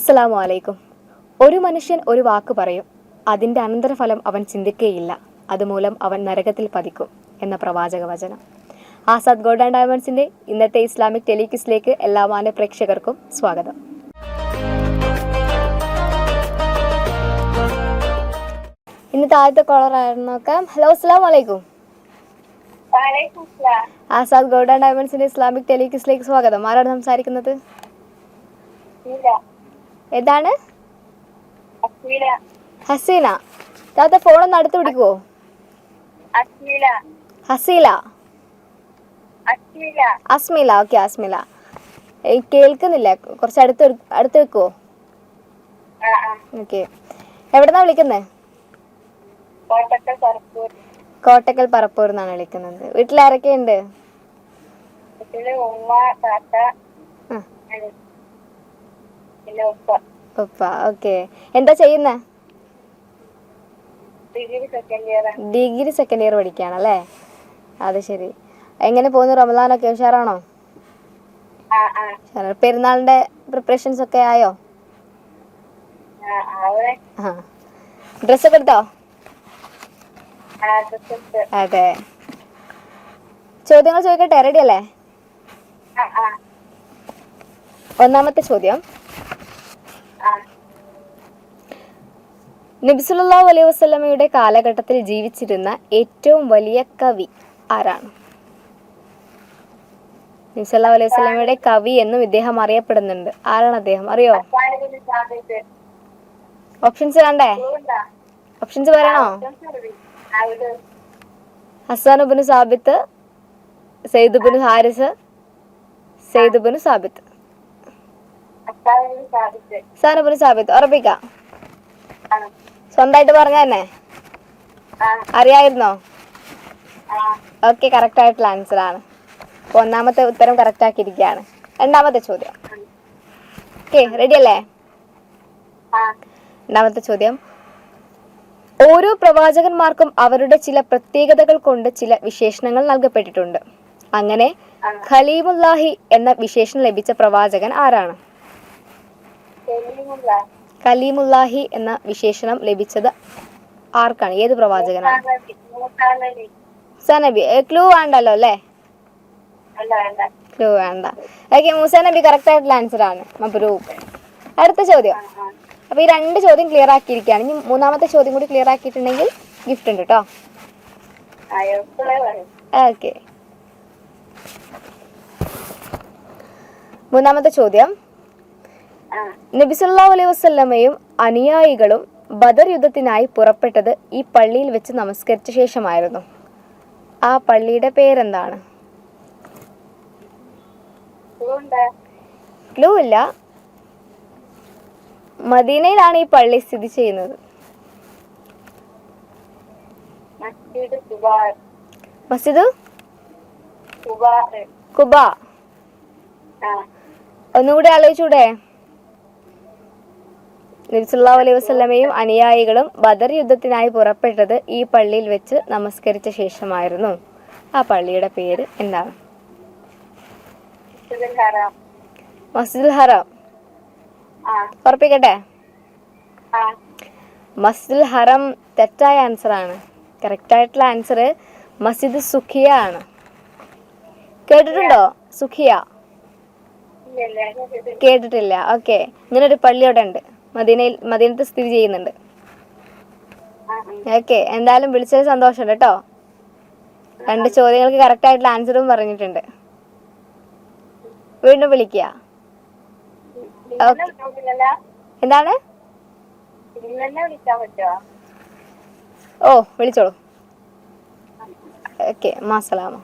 അസ്സലാമു അലൈക്കും. ഒരു മനുഷ്യൻ ഒരു വാക്ക് പറയും, അതിൻ്റെ അനന്തരഫലം അവൻ ചിന്തിക്കുകയില്ല, അതുമൂലം അവൻ നരകത്തിൽ പതിക്കും എന്ന പ്രവാചക വചനം. ആസാദ് ഗോൾഡ് ആൻഡ് ഡയമണ്ട്സിന്റെ ഇന്നത്തെ ഇസ്ലാമിക് ടെലിക്വിസിലേക്ക് എല്ലാ മാന്യ പ്രേക്ഷകർക്കും സ്വാഗതം. ഇന്നത്തെ ആദ്യത്തെ കോളർ ആയിരുന്നു നോക്കാം. ഹലോ, അസ്സലാമു അലൈക്കും. ആസാദ് ഗോൾഡ് ആൻഡ് ഡയമണ്ട്സിന്റെ ഇസ്ലാമിക് ടെലിക്വിസിലേക്ക് സ്വാഗതം. ആരാണ് സംസാരിക്കുന്നത്? ഏതാണ്? ഹസീന. താത്ത ഫോണൊന്ന് അടുത്ത് പിടിക്കുവോ? ഹസീല, അസ്മില. ഓക്കെ, അസ്മില. കേൾക്കുന്നില്ല, കുറച്ച് അടുത്ത് വെക്കുവോ? ഓക്കെ. എവിടെന്നാ വിളിക്കുന്നത്? കോട്ടക്കൽ പറപ്പൂർ എന്നാണ് വിളിക്കുന്നത്. വീട്ടിലാരൊക്കെയുണ്ട്? ഉപ്പ. ഓക്കെ. എന്താ ചെയ്യുന്നേ? ഡിഗ്രി സെക്കൻഡ് ഇയർ പഠിക്കുകയാണല്ലേ? അത് ശരി. എങ്ങനെ പോകുന്നു? റമദാനൊക്കെ ഉഷാറാണോ? പെരുന്നാളിന്റെ പ്രിപ്പറേഷൻസ് ഒക്കെ ആയോ? ഡ്രസ്സൊക്കെ എടുത്തോ? അതെ. ചോദ്യങ്ങൾ ചോദിക്കട്ടെ? റെഡി അല്ലേ? ഒന്നാമത്തെ ചോദ്യം, നബി സല്ലല്ലാഹു അലൈഹി വസല്ലമയുടെ കാലഘട്ടത്തിൽ ജീവിച്ചിരുന്ന ഏറ്റവും വലിയ കവി ആരാണ്? നബി സല്ലല്ലാഹു അലൈഹി വസല്ലമയുടെ കവി എന്നും ഇദ്ദേഹം അറിയപ്പെടുന്നുണ്ട്. ആരാണ് അദ്ദേഹം? അറിയോ? ഓപ്ഷൻസ് വേണ്ടേ? ഓപ്ഷൻസ് പറയണോ? ഹസ്സാൻ ഇബ്നു സാബിത്ത്, സയ്യിദ് ഇബ്നു ഹാരിസ്, സയ്യിദ് ഇബ്നു സാബിത്ത്. ഹസ്സാൻ ഇബ്നു സാബിത്ത് ഉറപ്പിക്കാം? സ്വന്തമായിട്ട് പറഞ്ഞ തന്നെ അറിയായിരുന്നോ? ഓക്കെ, കറക്റ്റ് ആയിട്ടുള്ള ആൻസർ ആണ്. അപ്പൊ ഒന്നാമത്തെ ഉത്തരം കറക്റ്റ് ആക്കിയിരിക്കുകയാണ്. രണ്ടാമത്തെ ചോദ്യം. ഓക്കെ, റെഡി അല്ലേ? രണ്ടാമത്തെ ചോദ്യം, ഓരോ പ്രവാചകന്മാർക്കും അവരുടെ ചില പ്രത്യേകതകൾ കൊണ്ട് ചില വിശേഷണങ്ങൾ നൽകപ്പെട്ടിട്ടുണ്ട്. അങ്ങനെ ഖലീമുല്ലാഹി എന്ന വിശേഷണം ലഭിച്ച പ്രവാചകൻ ആരാണ്? കലീമുല്ലാഹി എന്ന വിശേഷണം ലഭിച്ചത് ആർക്കാണ്? ഏത് പ്രവാചകനാണ്? മൂസാ നബി. ക്ലൂ വേണ്ടല്ലോ അല്ലേ? ക്ലൂ വേണ്ട. ഓക്കെ, മൂസാ നബി കറക്റ്റ് ആയിട്ടുള്ള ആൻസർ ആണ്. മബ്രൂക്ക്. അടുത്ത ചോദ്യം. അപ്പൊ ഈ രണ്ട് ചോദ്യം ക്ലിയർ ആക്കിയിരിക്കുകയാണ്. ഇനി മൂന്നാമത്തെ ചോദ്യം കൂടി ക്ലിയർ ആക്കിയിട്ടുണ്ടെങ്കിൽ ഗിഫ്റ്റ് ഉണ്ട് കേട്ടോ. ഓക്കെ, മൂന്നാമത്തെ ചോദ്യം, നബി സല്ലല്ലാഹു അലൈഹി വസല്ലമയും അനുയായികളും ബദർ യുദ്ധത്തിനായി പുറപ്പെട്ടത് ഈ പള്ളിയിൽ വെച്ച് നമസ്കരിച്ച ശേഷമായിരുന്നു. ആ പള്ളിയുടെ പേരെന്താണ്? ക്ലൂ ഇല്ല. മദീനയിലാണ് ഈ പള്ളി സ്ഥിതി ചെയ്യുന്നത്. മസ്ജിദ് കുബ. ഒന്നുകൂടി ആലോചിച്ചൂടെ? നബി സല്ലല്ലാഹു അലൈഹി വസല്ലമയും അനുയായികളും ബദർ യുദ്ധത്തിനായി പുറപ്പെട്ടത് ഈ പള്ളിയിൽ വെച്ച് നമസ്കരിച്ച ശേഷമായിരുന്നു. ആ പള്ളിയുടെ പേര് എന്താണ്? മസ്ജിദുൽ ഹറാം. ഉറപ്പിക്കട്ടെ? മസ്ജിദുൽ ഹറം തെറ്റായ ആൻസർ ആണ്. കറക്റ്റ് ആയിട്ടുള്ള ആൻസർ മസ്ജിദ് സുഖിയ ആണ്. കേട്ടിട്ടുണ്ടോ? സുഖിയ കേട്ടിട്ടില്ല? ഓക്കെ, ഇങ്ങനൊരു പള്ളി അവിടെ ഉണ്ട്. മദീനത്ത് സ്ഥിതി ചെയ്യുന്നുണ്ട്. ഓക്കെ, എന്തായാലും വിളിച്ചത് സന്തോഷമുണ്ട് കേട്ടോ. രണ്ട് ചോദ്യങ്ങൾക്ക് കറക്റ്റ് ആയിട്ടുള്ള ആൻസറും പറഞ്ഞിട്ടുണ്ട്. വീണ്ടും വിളിക്കുക. എന്താണ്? ഓ, വിളിച്ചോളൂ. ഓക്കെ, മാസലാമ.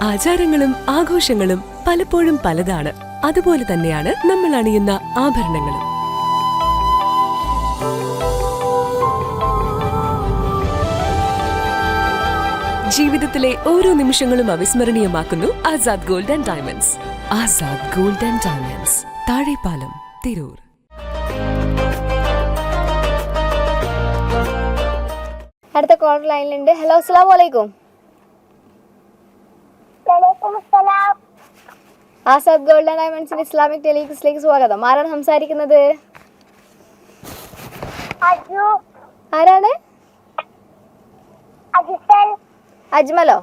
ആചാരങ്ങളും ആഘോഷങ്ങളും പലപ്പോഴും പലതാണ്. അതുപോലെ തന്നെയാണ് നമ്മൾ അണിയുന്ന ആഭരണങ്ങളും. ജീവിതത്തിലെ ഓരോ നിമിഷങ്ങളും അവിസ്മരണീയമാക്കുന്നു Azad gold and diamonds. Azad gold and diamonds, Thazhepalam, Tirur. അടുത്ത കോളർ ലൈനിലുണ്ട്. ഹലോ, അസ്സലാമു അലൈക്കും. ആസാദ് ഗോൾഡ് ആൻഡ് ഡയമണ്ട്സിന്റെ ഇസ്ലാമിക് ടെലിക്സിലേക്ക് സ്വാഗതം. ആരാണ് സംസാരിക്കുന്നത്? ആരാണ്? അജ്മലോ?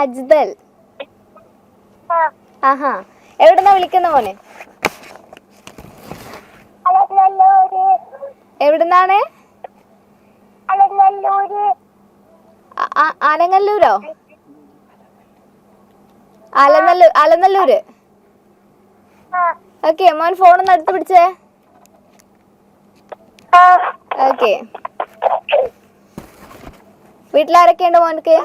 അജ്ദൽ. ആഹാ, എവിടുന്നാ വിളിക്കുന്ന മോനെ? എവിടുന്നാണ്? ആലങ്ങല്ലൂരോ? അലനല്ലൂര്. ഓക്കെ, മോൻ ഫോണൊന്ന് അടുത്ത് പിടിച്ചേ. ഓക്കെ, വീട്ടിലാരൊക്കെയുണ്ട് മോനക്ക്?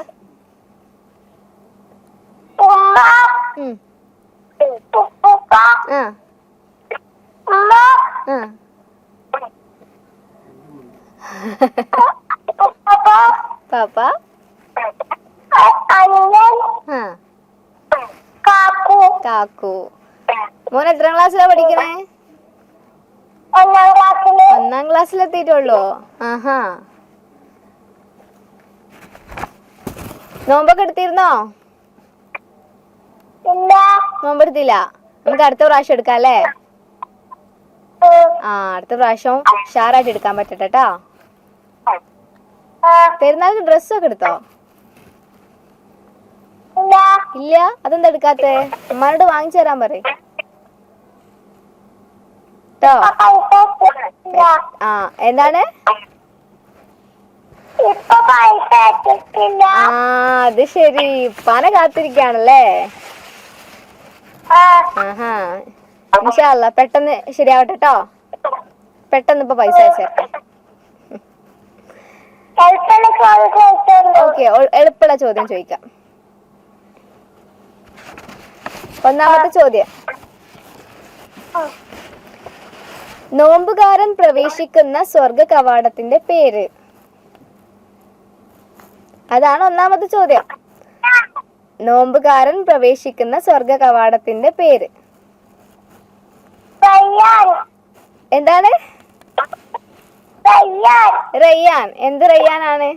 പാപ്പ, കാക്കു. മോൻ എത്രാം ക്ലാസ്സിലാ പഠിക്കണേ? 1ാം ക്ലാസ്സിലെത്തിയിട്ടുള്ളൂ. ആഹാ, നോമ്പൊക്കെ എടുത്തിരുന്നോ? നോമ്പെടുത്തില്ല. നമുക്ക് അടുത്ത പ്രാവശ്യം എടുക്കാം അല്ലേ? അടുത്ത പ്രാവശ്യം ഉഷാറായിട്ട് എടുക്കാൻ പറ്റട്ടെ ട്ടോ. പെരുന്നാൾക്ക് ഡ്രസ്സൊക്കെ എടുത്തോ? ഇല്ല. അതെന്താ എടുക്കാത്തെ? അമ്മാനോട് വാങ്ങിച്ചു തരാൻ പറയ് ട്ടോ. എന്താണ്? അത് ശരി, പന കാത്തിരിക്കാണല്ലേ? ആഹാ, ഇൻഷാ അല്ലാ പെട്ടെന്ന് ശരിയാവട്ടെ ട്ടോ. പെട്ടെന്ന് ഇപ്പൊ പൈസ അയച്ചേക്കാം. ഓക്കെ, എളുപ്പമുള്ള ചോദ്യം ചോദിക്കാം. ഒന്നാമത്തെ ചോദ്യം, നോമ്പുകാരൻ പ്രവേശിക്കുന്ന സ്വർഗ കവാടത്തിന്റെ പേര്. അതാണ് ഒന്നാമത്തെ ചോദ്യം. നോമ്പുകാരൻ പ്രവേശിക്കുന്ന സ്വർഗ കവാടത്തിന്റെ പേര് എന്താണ്? റയ്യാൻ. എന്ത് റയ്യാനാണ്?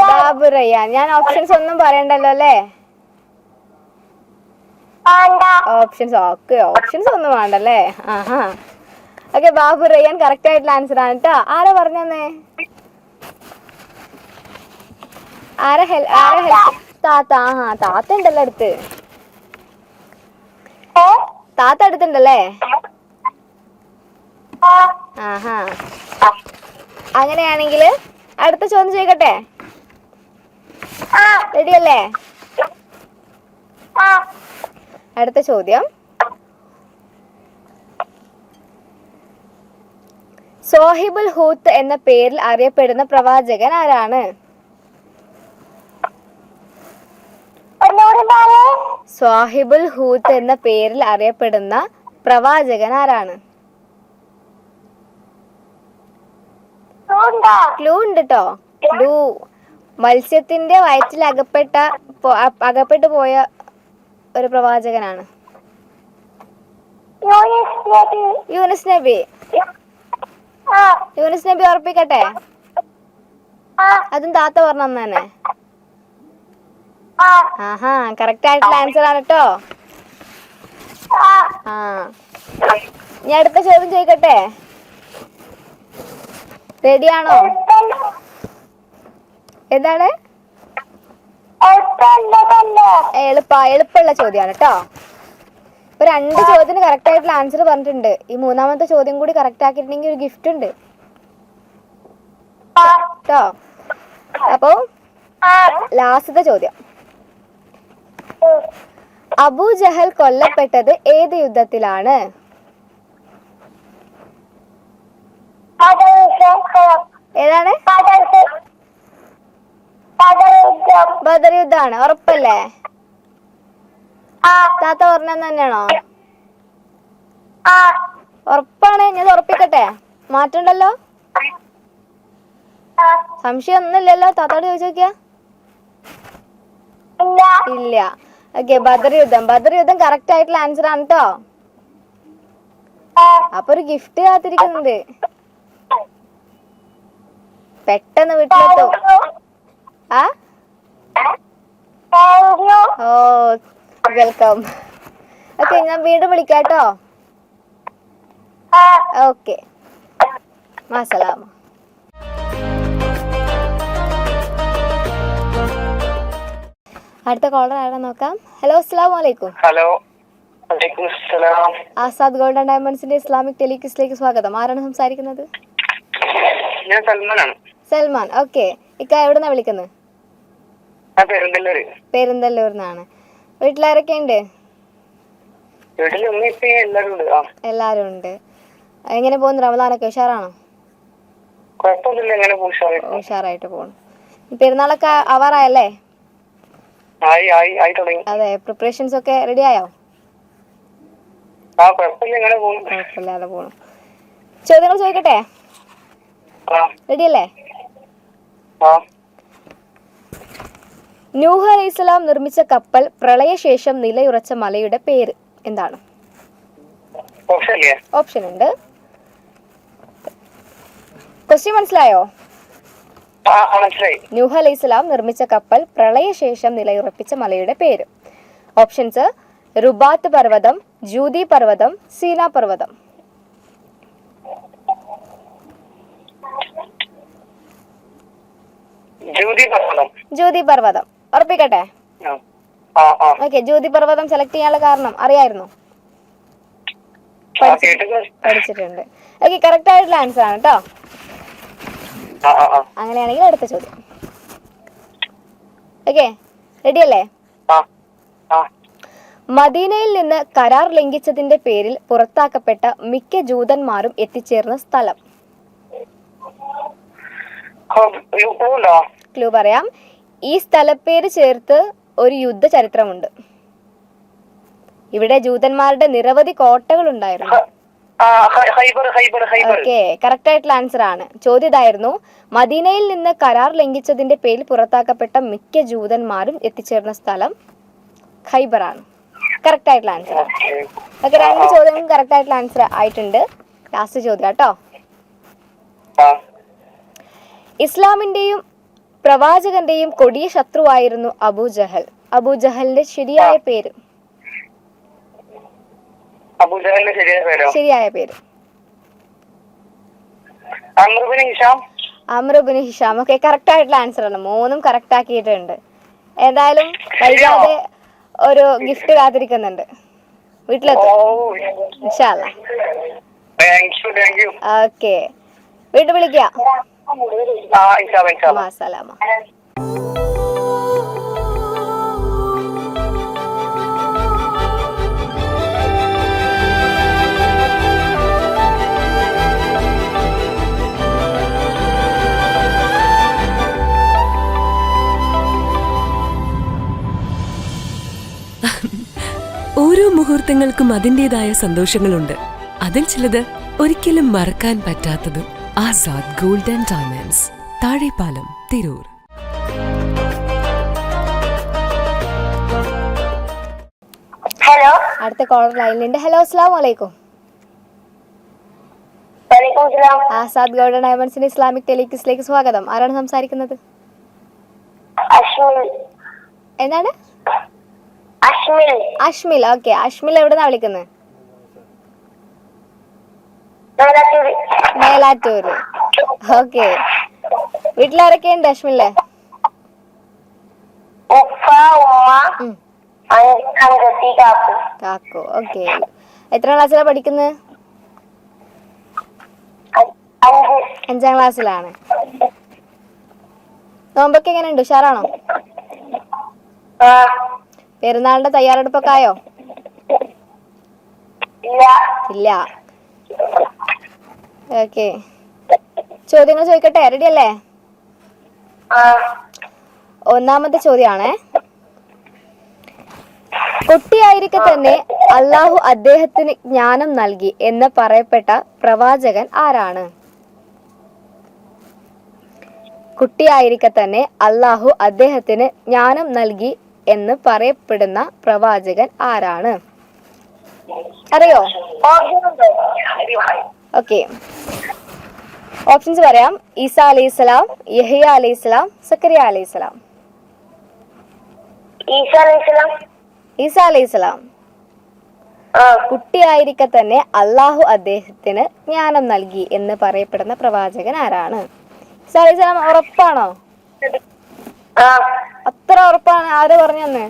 ബാബു റയ്യാൻ. ഞാൻ ഓപ്ഷൻസ് ഒന്നും പറയണ്ടല്ലോ അല്ലേ? ഓപ്ഷൻസ് ഒന്നും വേണ്ടല്ലേ? ആഹാ, ഓക്കെ. ബാബു റയ്യാൻ കറക്റ്റ് ആയിട്ടുള്ള ആൻസർ ആണ് കേട്ടോ. ആരാ പറഞ്ഞേ? താത്ത. താത്ത ഉണ്ടല്ലോ അടുത്ത്. താത്ത അടുത്തുണ്ടല്ലേ? ആഹാ, അങ്ങനെയാണെങ്കിൽ അടുത്ത ചോദ്യം ചോദിക്കട്ടെ? റെഡിയല്ലേ? അടുത്ത ചോദ്യം, സോഹിബുൽ ഹൂത്ത് എന്ന പേരിൽ അറിയപ്പെടുന്ന പ്രവാചകൻ ആരാണ്? സ്വാഹിബുൽ ഹൂത്ത് എന്ന പേരിൽ അറിയപ്പെടുന്ന പ്രവാചകൻ ആരാണ്? ക്ലൂ ഉണ്ട് ട്ടോ. ക്ലൂ, മത്സ്യത്തിന്റെ വയറ്റിൽ അകപ്പെട്ടു പോയ ഒരു പ്രവാചകനാണ്. യൂനുസ് നബി. യൂനുസ് നബി ഉറപ്പിക്കട്ടെ? അതും താത്ത പറഞ്ഞു തന്നെ. ആഹാ, കറക്റ്റ് ആയിട്ടുള്ള ആൻസർ ആണ് കേട്ടോ. ഞാൻ അടുത്ത ചോദ്യം ചോദിക്കട്ടെ? റെഡിയാണോ? എന്താണ്? എളുപ്പമുള്ള ചോദ്യമാണ് കേട്ടോ. ഇപ്പൊ 2 ചോദ്യത്തിന് കറക്റ്റ് ആയിട്ടുള്ള ആൻസർ പറഞ്ഞിട്ടുണ്ട്. ഈ 3ാമത്തെ ചോദ്യം കൂടി കറക്റ്റ് ആക്കിയിട്ടുണ്ടെങ്കിൽ ഒരു ഗിഫ്റ്റ് ഉണ്ട് കേട്ടോ. അപ്പൊ ലാസ്റ്റത്തെ ചോദ്യം, അബൂ ജഹൽ കൊല്ലപ്പെട്ടത് ഏത് യുദ്ധത്തിലാണ്? ഏതാണ്? ബദർ യുദ്ധാണ്. ഉറപ്പല്ലേ? താത്ത പറഞ്ഞ തന്നെയാണോ? ഉറപ്പാണ്? ഞാൻ ഉറപ്പിക്കട്ടെ? മാറ്റണ്ടല്ലോ? സംശയം ഒന്നുമില്ലല്ലോ? താത്തോട് ചോദിച്ചു നോക്കിയാ. ഇല്ല. ഓക്കെ, ബദർ യുദ്ധം കറക്റ്റ് ആയിട്ടുള്ള ആൻസർ ആണ് കേട്ടോ. അപ്പൊ ഒരു ഗിഫ്റ്റ് കാത്തിരിക്കുന്നുണ്ട്. പെട്ടെന്ന് വീട്ടിലെത്തും. ആ ഓ വെൽക്കം. ഓക്കെ, ഞാൻ വീണ്ടും വിളിക്കാട്ടോ. ഓക്കെ, മാസലാമ. അടുത്ത കോളർ ആരാ നോക്കാം. ഹലോ, അസ്സലാമു അലൈക്കും. ഹലോ. ആസാദ് ഗോൾഡൻ ഡയമണ്ട്സിന്റെ ഇസ്ലാമിക് ടെലിക്വിസിലേക്ക് സ്വാഗതം. ആരാണ് സംസാരിക്കുന്നത്? ഞാൻ സൽമാനാണ്. സൽമാൻ. ഓക്കെ, ഇക്ക എവിടുന്നാ വിളിക്കുന്നത്? പെരുന്തല്ലൂരിന്നാണ്. വീട്ടിലാരൊക്കെ ഉണ്ട്? എല്ലാരും ഉണ്ട്. എങ്ങനെ പോകുന്നു റമദാനൊക്കെ? ഉഷാറാണോ? ഉഷാറായിട്ട് പോണു. പെരുന്നാളൊക്കെ ആവാറായല്ലേ? അതെ, പ്രിപ്പറേഷൻസ് ഒക്കെ റെഡി ആയോ? കുഴപ്പമില്ലാതെ പോണു. ചോദ്യങ്ങൾ ചോദിക്കട്ടെ? റെഡി അല്ലേ? നൂഹ് അലൈഹിസ്സലാം നിർമ്മിച്ച കപ്പൽ പ്രളയശേഷം നിലയുറച്ച മലയുടെ പേര് എന്താണ്? ഓപ്ഷൻ ഉണ്ട്. ക്വസ്റ്റ്യൻ മനസ്സിലായോ? നൂഹ് അലൈഹിസ്സലാം നിർമ്മിച്ച കപ്പൽ പ്രളയശേഷം നിലയുറപ്പിച്ച മലയുടെ പേര്. ഓപ്ഷൻസ്: റുബാത്ത് പർവ്വതം, ജൂതി പർവ്വതം, സീന പർവ്വതം. ജൂതി പർവ്വതം ഉറപ്പിക്കട്ടെ? ഓക്കെ, ജൂതി പർവ്വതം സെലക്ട് ചെയ്യാനുള്ള കാരണം അറിയായിരുന്നു? പഠിച്ചിട്ടുണ്ട്. ഓക്കെ, കറക്റ്റ് ആയിട്ടുള്ള ആൻസർ ആണ് കേട്ടോ. അങ്ങനെയാണെങ്കിൽ അടുത്ത ചോദ്യം. ഓക്കെ, റെഡി അല്ലേ? മദീനയിൽ നിന്ന് കരാർ ലംഘിച്ചതിന്റെ പേരിൽ പുറത്താക്കപ്പെട്ട മിക്ക ജൂതന്മാരും എത്തിച്ചേർന്ന സ്ഥലം. ക്ലൂ പറയാം. ഈ സ്ഥലപ്പേര് ചേർത്ത് ഒരു യുദ്ധ ചരിത്രമുണ്ട്. ഇവിടെ ജൂതന്മാരുടെ നിരവധി കോട്ടകൾ ഉണ്ടായിരുന്നു. ഓക്കെ, കറക്റ്റ് ആയിട്ടുള്ള ആൻസർ ആണ്. ചോദ്യം ഇതായിരുന്നു: മദീനയിൽ നിന്ന് കരാർ ലംഘിച്ചതിന്റെ പേരിൽ പുറത്താക്കപ്പെട്ട മിക്ക ജൂതന്മാരും എത്തിച്ചേർന്ന സ്ഥലം ഖൈബർ ആണ്. കറക്റ്റ് ആയിട്ടുള്ള ആൻസർ ആണ്. ഓക്കെ, രണ്ട് ചോദ്യങ്ങളും കറക്റ്റ് ആയിട്ടുള്ള ആൻസർ ആയിട്ടുണ്ട്. ലാസ്റ്റ് ചോദ്യം കേട്ടോ. ഇസ്ലാമിന്റെയും പ്രവാചകന്റെയും കൊടിയ ശത്രുവായിരുന്നു അബൂജഹൽ. അബൂജഹലിന്റെ ശരിയായ പേര്? ശരിയായ പേര് അമ്രുബിന് ഹിഷാം. ഓക്കെ, കറക്റ്റ് ആയിട്ടുള്ള ആൻസർ ആണ്. മൂന്നും കറക്റ്റ് ആക്കിയിട്ടുണ്ട്. ഏതായാലും വൈകാതെ ഒരു ഗിഫ്റ്റ് കാത്തിരിക്കുന്നുണ്ട്. വീട്ടിലെത്തും ഇൻഷാ അല്ലാഹ്. ഓക്കെ, വീണ്ടും വിളിക്കാം. മാസലാമ. ഓരോ മുഹൂർത്തങ്ങൾക്കും അതിൻ്റെതായ സന്തോഷങ്ങളുണ്ട്. അതിൽ ചിലത് ഒരിക്കലും മറക്കാൻ പറ്റാത്തതും. Azad golden diamonds, Thazhepalam, Tirur. Hello, അടുത്ത കോളർ ലൈനിലുണ്ട്. ഹലോ, അസ്സലാമു അലൈക്കും. ആസാദ് ഗോൾഡൻ ഡയമണ്ട്സിന്റെ ഇസ്ലാമിക് ടെലിക്വിസിലേക്ക് സ്വാഗതം. ആരാണ് സംസാരിക്കുന്നത്? എന്താണ്? അഷ്മിൽ. ഓക്കെ, അഷ്മിൽ എവിടുന്നാ വിളിക്കുന്നത്? മേലാറ്റൂര്. ഓക്കെ, വീട്ടിലാരൊക്കെ ഉണ്ട് അഷ്മിലെ? കാക്കു. ഓക്കെ, എത്ര ക്ലാസ്സിലാണ് പഠിക്കുന്നത്? 5ാം ക്ലാസ്സിലാണ്. നോമ്പൊക്കെ എങ്ങനെയുണ്ട്? ഉഷാറാണോ? പെരുന്നാളിന്റെ തയ്യാറെടുപ്പൊക്കെ ആയോ? ഇല്ല. ഓക്കെ, ചോദ്യങ്ങൾ ചോദിക്കട്ടെ? റെഡി അല്ലേ? ഒന്നാമത്തെ ചോദ്യമാണേ. കുട്ടിയായിരിക്കെ തന്നെ അള്ളാഹു അദ്ദേഹത്തിന് ജ്ഞാനം നൽകി എന്ന് പറയപ്പെട്ട പ്രവാചകൻ ആരാണ്? കുട്ടിയായിരിക്കെ തന്നെ അള്ളാഹു അദ്ദേഹത്തിന് ജ്ഞാനം നൽകി എന്ന് പറയപ്പെടുന്ന പ്രവാചകൻ ആരാണ്? അറിയോ? ഓപ്ഷൻ ഉണ്ടോ? ഓക്കെ, ഓപ്ഷൻസ് പറയാം. ഈസ അലൈഹിസ്സലാം, യഹ്യ അലൈഹിസ്സലാം, സക്കരിയ അലൈഹിസ്സലാം. ഈസ അലൈഹിസ്സലാം. ഈസ അലൈഹിസ്സലാം കുട്ടിയായിരിക്കെ തന്നെ അള്ളാഹു അദ്ദേഹത്തിന് ജ്ഞാനം നൽകി എന്ന് പറയപ്പെടുന്ന പ്രവാചകൻ ആരാണ്? ഈസ അലൈഹിസ്സലാം ഉറപ്പാണോ? അത്ര ഉറപ്പാണ്? ആര് പറഞ്ഞെന്ന്?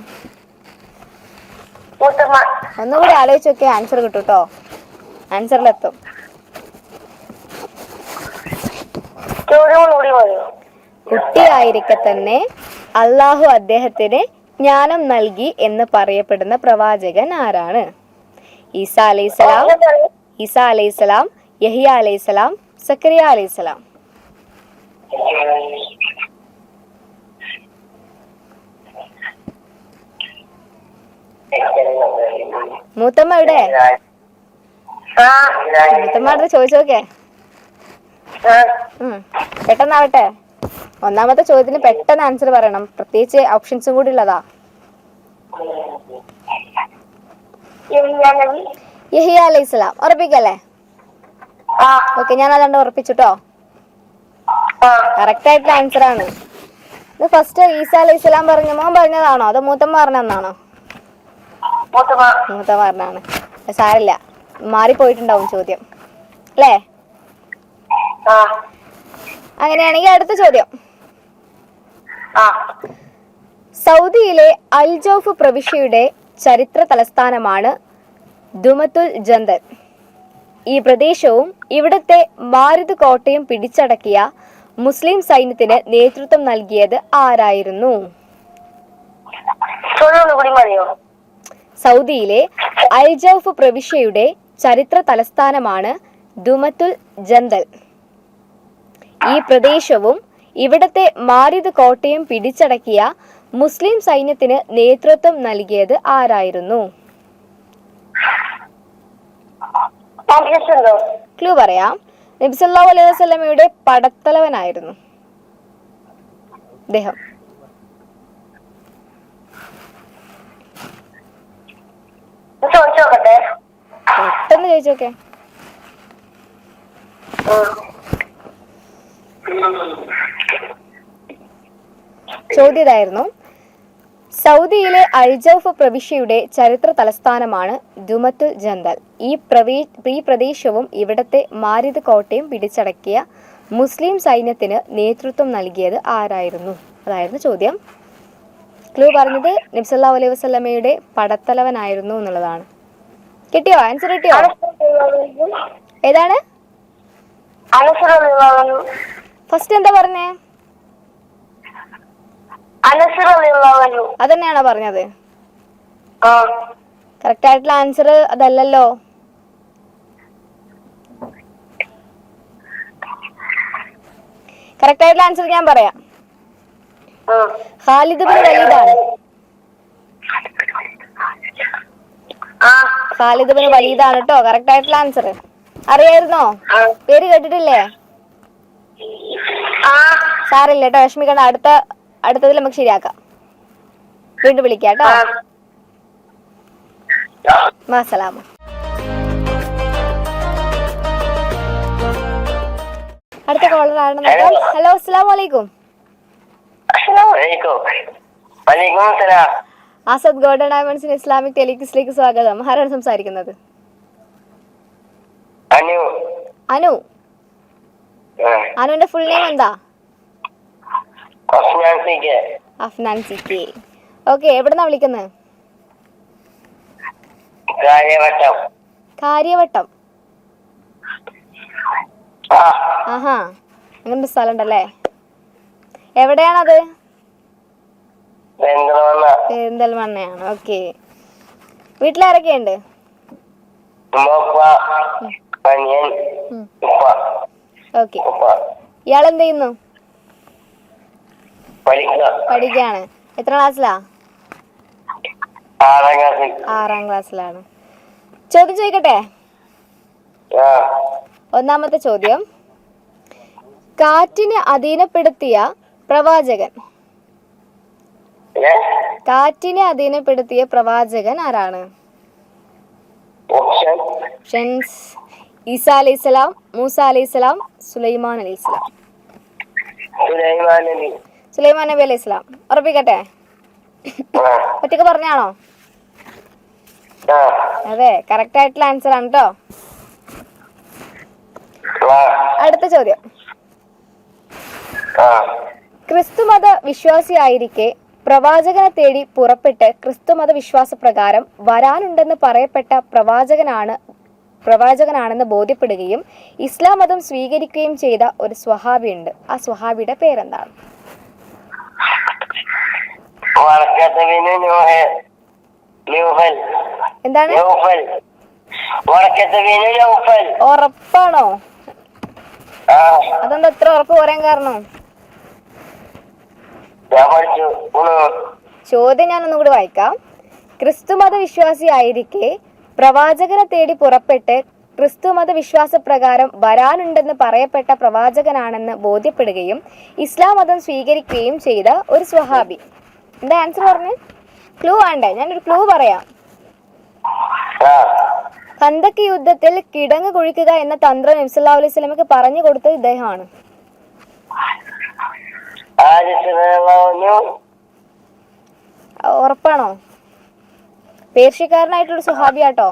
ഒന്നുകൂടി ആലോചിച്ച് നോക്കിയാൽ ആൻസർ കിട്ടും കേട്ടോ. ആൻസറിലെത്തും. കുട്ടിയായിരിക്കെ തന്നെ അള്ളാഹു അദ്ദേഹത്തിന് ജ്ഞാനം നൽകി എന്ന് പറയപ്പെടുന്ന പ്രവാചകൻ ആരാണ്? ഈസ അലൈഹിസ്സലാം, ഈസ അലൈഹിസ്സലാം, യഹ്യ അലൈഹിസ്സലാം, സക്കരിയ അലൈഹിസ്സലാം. മൂത്തമ്മ എവിടെ? മൂത്തമ്മ അടുത്ത് ചോദിച്ചോക്കെ. പെട്ടെന്നാവട്ടെ. ഒന്നാമത്തെ ചോദ്യത്തിന് പെട്ടെന്ന് ആൻസർ പറയണം. പ്രത്യേകിച്ച് ഓപ്ഷൻസും കൂടി ഉള്ളതാ. യഹ്യ അലൈഹിസ്സലാം ഉറപ്പിക്കല്ലേ? ഓക്കെ, ഞാൻ അതുകൊണ്ട് ഉറപ്പിച്ചുട്ടോ. കറക്റ്റ് ആയിട്ടുള്ള ആൻസർ ആണ് ഇത്. ഫസ്റ്റ് ഈസ അലൈഹിസ്സലാം പറഞ്ഞ മോൻ പറഞ്ഞതാണോ അതോ മൂത്തമ്മ പറഞ്ഞാണോ? മൂത്തമ്മ പറഞ്ഞാണ്. സാരില്ല, മാറിപ്പോയിട്ടുണ്ടാവും ചോദ്യം അല്ലേ? അങ്ങനെയാണെങ്കിൽ അടുത്ത ചോദ്യം. സൗദിയിലെ അൽ ജൗഫ് പ്രവിശ്യയുടെ ചരിത്ര തലസ്ഥാനമാണ് ദുമത്തുൽ ജന്തൽ. ഈ പ്രദേശവും ഇവിടത്തെ മാരിദ് കോട്ടയും പിടിച്ചടക്കിയ മുസ്ലിം സൈന്യത്തിന് നേതൃത്വം നൽകിയത് ആരായിരുന്നു? സൗദിയിലെ അൽ ജൗഫ് പ്രവിശ്യയുടെ ചരിത്ര തലസ്ഥാനമാണ് ദുമത്തുൽ ജന്തൽ. ഈ പ്രദേശവും ഇവിടത്തെ മാരിദ് കോട്ടയും പിടിച്ചടക്കിയ മുസ്ലിം സൈന്യത്തിന് നേതൃത്വം നൽകിയത് ആരായിരുന്നു? ക്ലൂ പറയാം. നബി സല്ലല്ലാഹു അലൈഹി വസല്ലമയുടെ പടത്തലവനായിരുന്നു അദ്ദേഹം. പെട്ടെന്ന് ചോദിച്ചോക്കെ. ചോദ്യം ഇതായിരുന്നു. സൗദിയിലെ അൽ ജൗഫ് പ്രവിശ്യയുടെ ചരിത്ര തലസ്ഥാനമാണ് ദുമത്തുൽ ജന്തൽ. ഈ പ്രദേശവും ഇവിടത്തെ മാരിദ് കോട്ടയും പിടിച്ചടക്കിയ മുസ്ലിം സൈന്യത്തിന് നേതൃത്വം നൽകിയത് ആരായിരുന്നു? അതായിരുന്നു ചോദ്യം. ക്ലൂ പറഞ്ഞത് നബി സല്ലല്ലാഹു അലൈഹി വസല്ലമയുടെ പടത്തലവനായിരുന്നു എന്നുള്ളതാണ്. കിട്ടിയോ? ആൻസർ കിട്ടിയോ? ഏതാണ് ഫസ്റ്റ്? എന്താ പറഞ്ഞേ? അതന്നെയാണോ പറഞ്ഞത്? കറക്റ്റ് ആയിട്ടുള്ള ആൻസർ അതല്ലല്ലോ. കറക്റ്റ് ആയിട്ടുള്ള ആൻസർ ഞാൻ പറയാം. ഖാലിദ് ബിൻ വലീദാണ്. ഖാലിദ് ബിൻ വലീദാണ് കേട്ടോ കറക്റ്റ് ആയിട്ടുള്ള ആൻസർ. അറിയായിരുന്നോ? പേര് കേട്ടിട്ടില്ലേ? സാറില്ല കേട്ടോ, വിഷമിക്കണ്ട. അടുത്തതിൽ നമുക്ക് ശരിയാക്കാം. വീണ്ടും വിളിക്കാം കേട്ടോ. മാസലാമ. അടുത്ത കോളർ ആണെന്ന് നോക്കാം. ഹലോ, അസ്സലാമു അലൈക്കും. ആസാദ് ഗോൾഡൻ ഡയമണ്ട്സിന് ഇസ്ലാമിക് ടെലിക്സിലേക്ക് സ്വാഗതം. ആരാണ് സംസാരിക്കുന്നത്? അനു. അനുവിന്റെ ഫുൾ നെയിം എന്താ? Afnan C K. ഓക്കെ, എവിടെന്നാ വിളിക്കുന്നത്? കാര്യവട്ടം. ആഹാ, അങ്ങനൊരു സ്ഥലം ഉണ്ടല്ലേ. എവിടെയാണത്? പെരിന്തൽമണ്ണയാണ്. ഓക്കെ, വീട്ടിലാരൊക്കെയുണ്ട്? ഓക്കെ, ഇയാളെന്ത് ചെയ്യുന്നു? പഠിക്കാണ്. എത്ര ക്ലാസ്സിലാ? 6ാം ക്ലാസ്സിലാണ്. ചോദ്യം ചോദിക്കട്ടെ? ഒന്നാമത്തെ ചോദ്യം. കാറ്റിനെ അധീനപ്പെടുത്തിയ പ്രവാചകൻ. കാറ്റിനെ അധീനപ്പെടുത്തിയ പ്രവാചകൻ ആരാണ്? ഓപ്ഷൻ ഓപ്ഷൻസ്: ഈസ അലൈഹിസ്സലാം, മൂസ അലൈഹിസ്സലാം, സുലൈമാൻ അലൈഹിസ്സലാം. സുലൈമാൻ നബി. സുലൈമാൻ നബി അലൈഹിസ്സലാം. ഉറപ്പിക്കട്ടെ? ആ ഒറ്റക്ക് പറഞ്ഞാണോ? ആ അതെ, കറക്റ്റ് ആയിട്ടുള്ള ആൻസർ ആണ് കേട്ടോ. ആ അടുത്ത ചോദ്യം: ആ ക്രിസ്തുമത വിശ്വാസിയായിരിക്കെ പ്രവാചകനെ തേടി പുറപ്പെട്ട് ക്രിസ്തുമത വിശ്വാസപ്രകാരം വരാനുണ്ടെന്ന് പറയപ്പെട്ട പ്രവാചകനാണെന്ന് ബോധ്യപ്പെടുകയും ഇസ്ലാം മതം സ്വീകരിക്കുകയും ചെയ്ത ഒരു സ്വഹാബിയുണ്ട്. ആ സ്വഹാബിയുടെ പേരെന്താണ്? വറക്കത്തുബിന് നൗഫൽ. എന്താണ്? നൗഫൽ. വറക്കത്തുബിന് നൗഫൽ. ഉറപ്പാണോ? ആ അതെന്താ എത്ര ഉറപ്പ് പറയാൻ കാരണം? ഞാൻ പഠിച്ചു. ചോദ്യം ഞാനൊന്നും കൂടി വായിക്കാം. ക്രിസ്തുമത വിശ്വാസിയായിരിക്കെ പ്രവാചകനെ തേടി പുറപ്പെട്ട് ക്രിസ്തുമത വിശ്വാസപ്രകാരം വരാനുണ്ടെന്ന് പറയപ്പെട്ട പ്രവാചകനാണെന്ന് ബോധ്യപ്പെടുകയും ഇസ്ലാം മതം സ്വീകരിക്കുകയും ചെയ്ത ഒരു സ്വഹാബി. എന്താ ആൻസർ പറഞ്ഞു? ക്ലൂ വേണ്ടേ? ഞാനൊരു ക്ലൂ പറയാം. ആ ഖന്തക്ക് യുദ്ധത്തിൽ കിടങ്ങ് കുഴിക്കുക എന്ന തന്ത്രം നബി സല്ലല്ലാഹു അലൈഹി വസല്ലമക്ക് പറഞ്ഞു കൊടുത്തത് ഇദ്ദേഹമാണ്. ഉറപ്പാണോ? പേർഷ്യക്കാരനായിട്ടുള്ള സുഹാബിയാട്ടോ.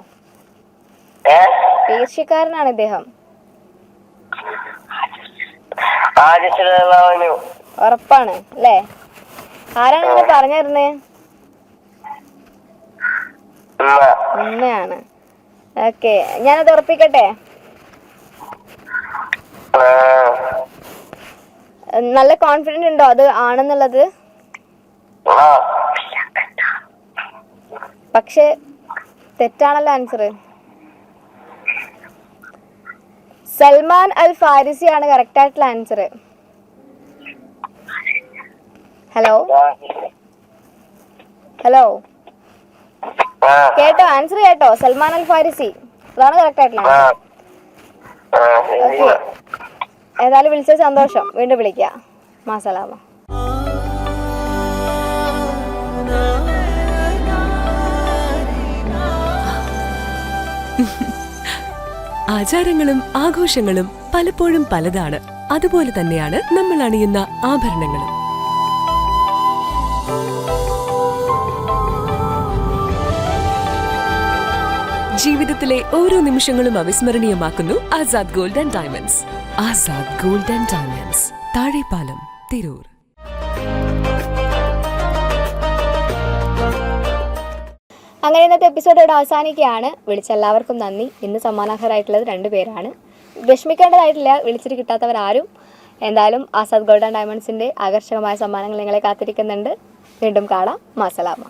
പേർഷ്യക്കാരനാണ് ഇദ്ദേഹം. ഉറപ്പാണ് അല്ലേ? ആരാണ് ഇങ്ങനെ പറഞ്ഞിരുന്നേ? ഉമ്മയാണ്. ഓക്കെ, ഞാനത് ഉറപ്പിക്കട്ടെ? നല്ല കോൺഫിഡന്റ് ഉണ്ടോ അത് ആണെന്നുള്ളത്? പക്ഷെ തെറ്റാണല്ലോ ആൻസർ. സൽമാൻ അൽ ഫാരിസി ആണ് കറക്റ്റ് ആയിട്ടുള്ള ആൻസർ. ഹലോ ഹലോ കേട്ടോ? ആൻസർ കേട്ടോ? സൽമാൻ അൽ ഫാരിസി, അതാണ് കറക്റ്റ് ആയിട്ടുള്ള ആൻസർ. ഓക്കെ, ഏതായാലും വിളിച്ചത് സന്തോഷം. വീണ്ടും വിളിക്കാം. മാസലാമ. ആചാരങ്ങളും ആഘോഷങ്ങളും പലപ്പോഴും പലതാണ്. അതുപോലെ തന്നെയാണ് നമ്മൾ അണിയുന്ന ആഭരണങ്ങളും. ജീവിതത്തിലെ ഓരോ നിമിഷങ്ങളും അവിസ്മരണീയമാക്കുന്നു Azad gold and diamonds. Azad gold and diamonds, Thazhepalam, Tirur. അങ്ങനെ ഇന്നത്തെ എപ്പിസോഡ് ഇവിടെ അവസാനിക്കുകയാണ്. വിളിച്ച എല്ലാവർക്കും നന്ദി. ഇന്ന് സമ്മാനാർഹരായിട്ടുള്ളത് 2 പേരാണ്. വിഷമിക്കേണ്ടതായിട്ടില്ല, വിളിച്ചിട്ട് കിട്ടാത്തവരാരും. എന്തായാലും ആസാദ് ഗോൾഡ് ആൻഡ് ഡയമണ്ട്സിൻ്റെ ആകർഷകമായ സമ്മാനങ്ങൾ നിങ്ങളെ കാത്തിരിക്കുന്നുണ്ട്. വീണ്ടും കാണാം. മാസലാമ.